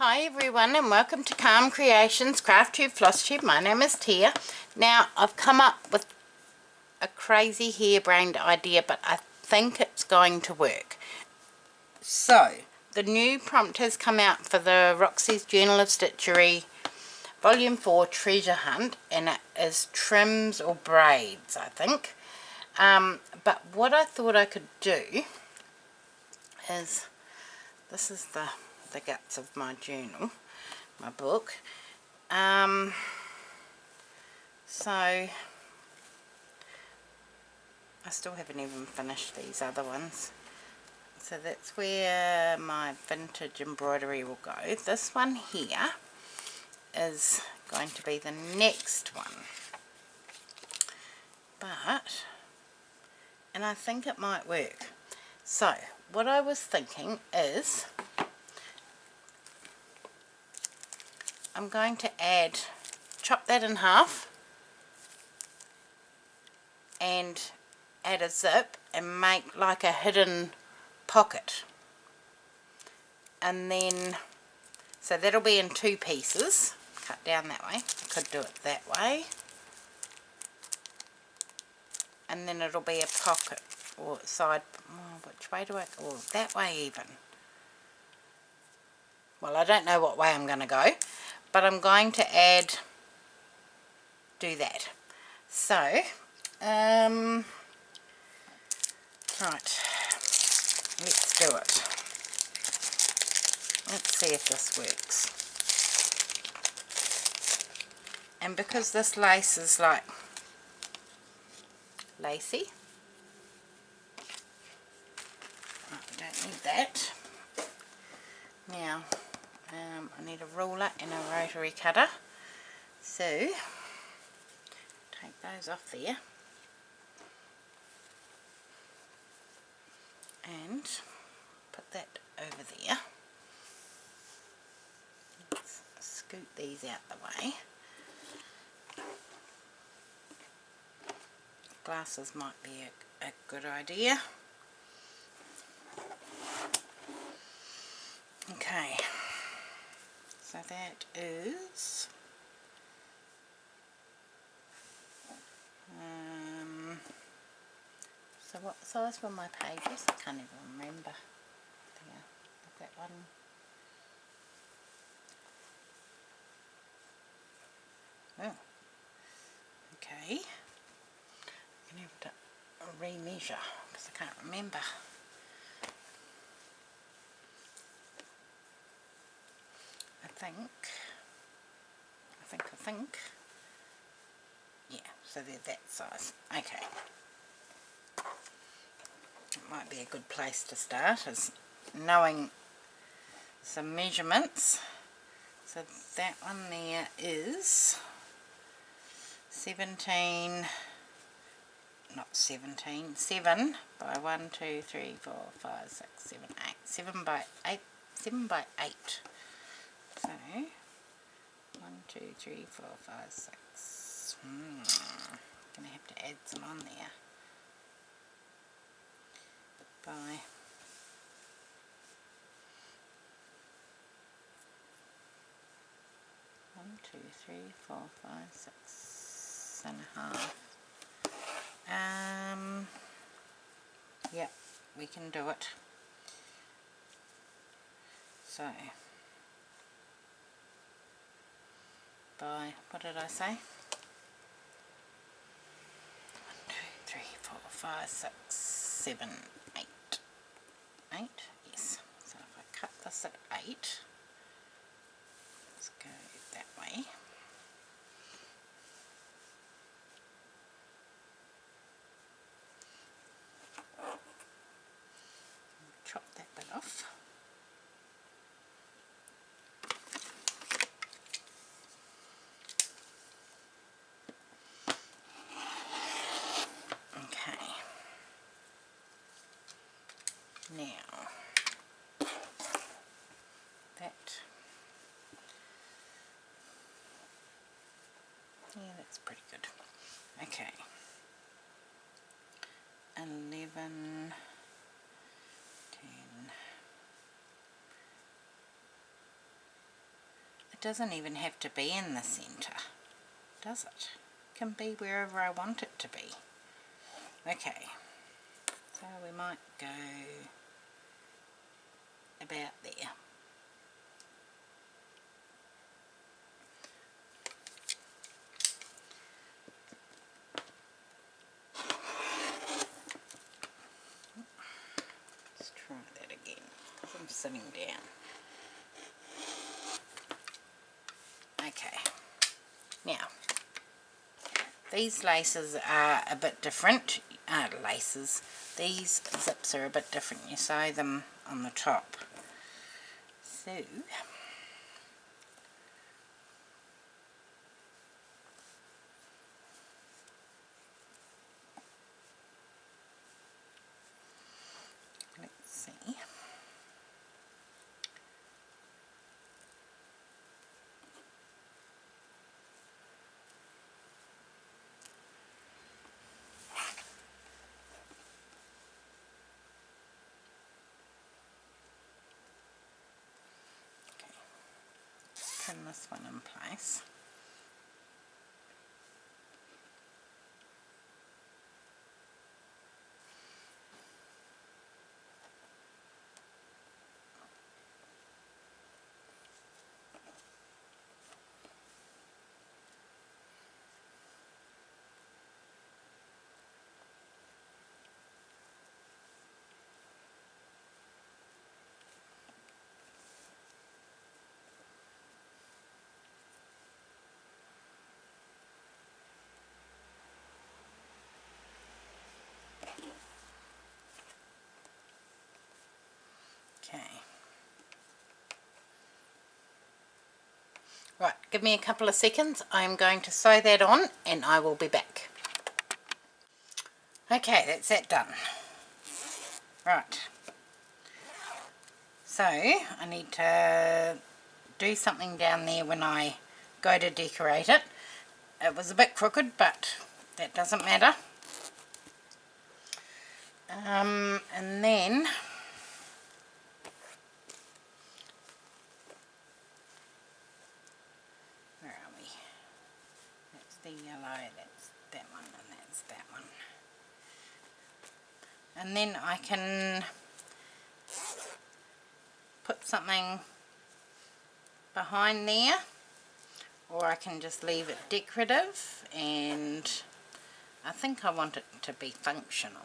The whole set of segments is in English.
Hi everyone and welcome to Calm Creations Crafty Flosstube. My name is Tia. Now I've come up with a crazy harebrained idea, but I think it's going to work. So the new prompt has come out for the Roxy's Journal of Stitchery Volume 4 Treasure Hunt, and it is trims or braids, I think. But what I thought I could do is, this is the guts of my journal, my book. So I still haven't even finished these other ones. So that's where my vintage embroidery will go. This one here is going to be the next one. And I think it might work. So what I was thinking is I'm going to chop that in half and add a zip and make like a hidden pocket. And then, so that'll be in two pieces, cut down that way. I could do it that way. And then it'll be a pocket or side, which way do I go? Oh, that way even. Well, I don't know what way I'm going to go, but I'm going to do that. So, right, let's do it. Let's see if this works. And because this lace is like lacy, I don't need that. Now, I need a ruler and a rotary cutter. So, take those off there. And put that over there. Let's scoot these out the way. Glasses might be a good idea. Okay, so that is so what size were my pages? I can't even remember. There, that one. Oh, okay. I'm going to have to re-measure because I can't remember. I think. Yeah, so they're that size. Okay. It might be a good place to start, is knowing some measurements. So that one there is 7 by 1, 2, 3, 4, 5, 6, 7, 8. 7 by 8. 7 by 8. So 1, 2, 3, 4, 5, 6. Gonna have to add some on there. By 1, 2, 3, 4, 5, 6 and a half. Yep, we can do it. So by, what did I say? 1, 2, 3, 4, 5, 6, 7, 8. 8, yes. So if I cut this at 8, let's go that way. Chop that bit off. Okay. Now, yeah, that's pretty good. Okay. 11, 10, It doesn't even have to be in the centre, does it? It can be wherever I want it to be. Okay, so we might go about there. Let's try that again, because I'm sitting down. Okay, now these laces are a bit different. These zips are a bit different. You sew them on the top. So let's see. Pin this one in place. Okay. Right, give me a couple of seconds. I'm going to sew that on and I will be back. Okay, that's that done. Right. So, I need to do something down there when I go to decorate it. It was a bit crooked, but that doesn't matter. And then where are we? That's the yellow, that's that one, and that's that one. And then I can put something behind there, or I can just leave it decorative, and I think I want it to be functional.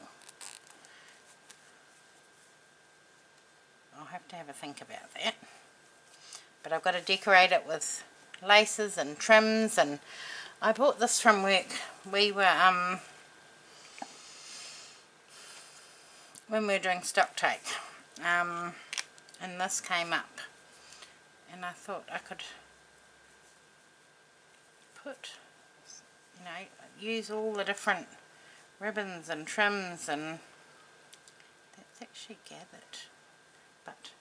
I'll have to have a think about that. But I've got to decorate it with laces and trims, and I bought this from work. We were when we were doing stock take, and this came up, and I thought I could put, you know, use all the different ribbons and trims, and that's actually gathered, but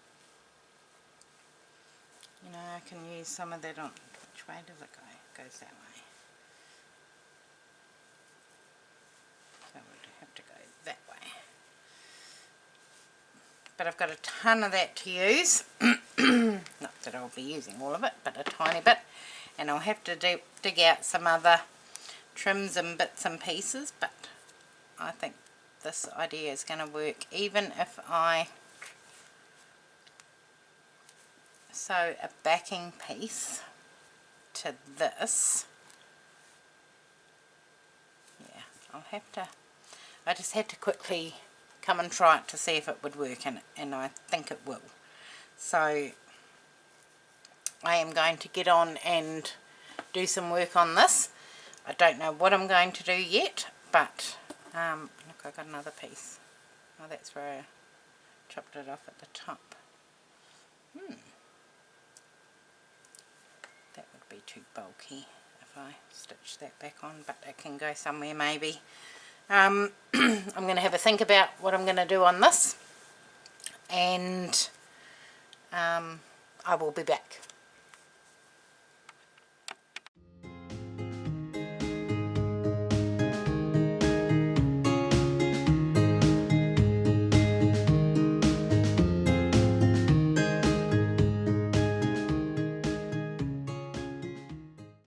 you know, I can use some of that on. Which way does it go? It goes that way. So we'll have to go that way. But I've got a ton of that to use. Not that I'll be using all of it, but a tiny bit. And I'll have to dig out some other trims and bits and pieces, but I think this idea is going to work, even if I sew a backing piece to this. Yeah, I'll have to, I just had to quickly come and try it to see if it would work, and I think it will. So I am going to get on and do some work on this. I don't know what I'm going to do yet, but look, I got another piece. Oh, that's where I chopped it off at the top. That would be too bulky if I stitch that back on, but it can go somewhere maybe. I'm going to have a think about what I'm going to do on this, and I will be back.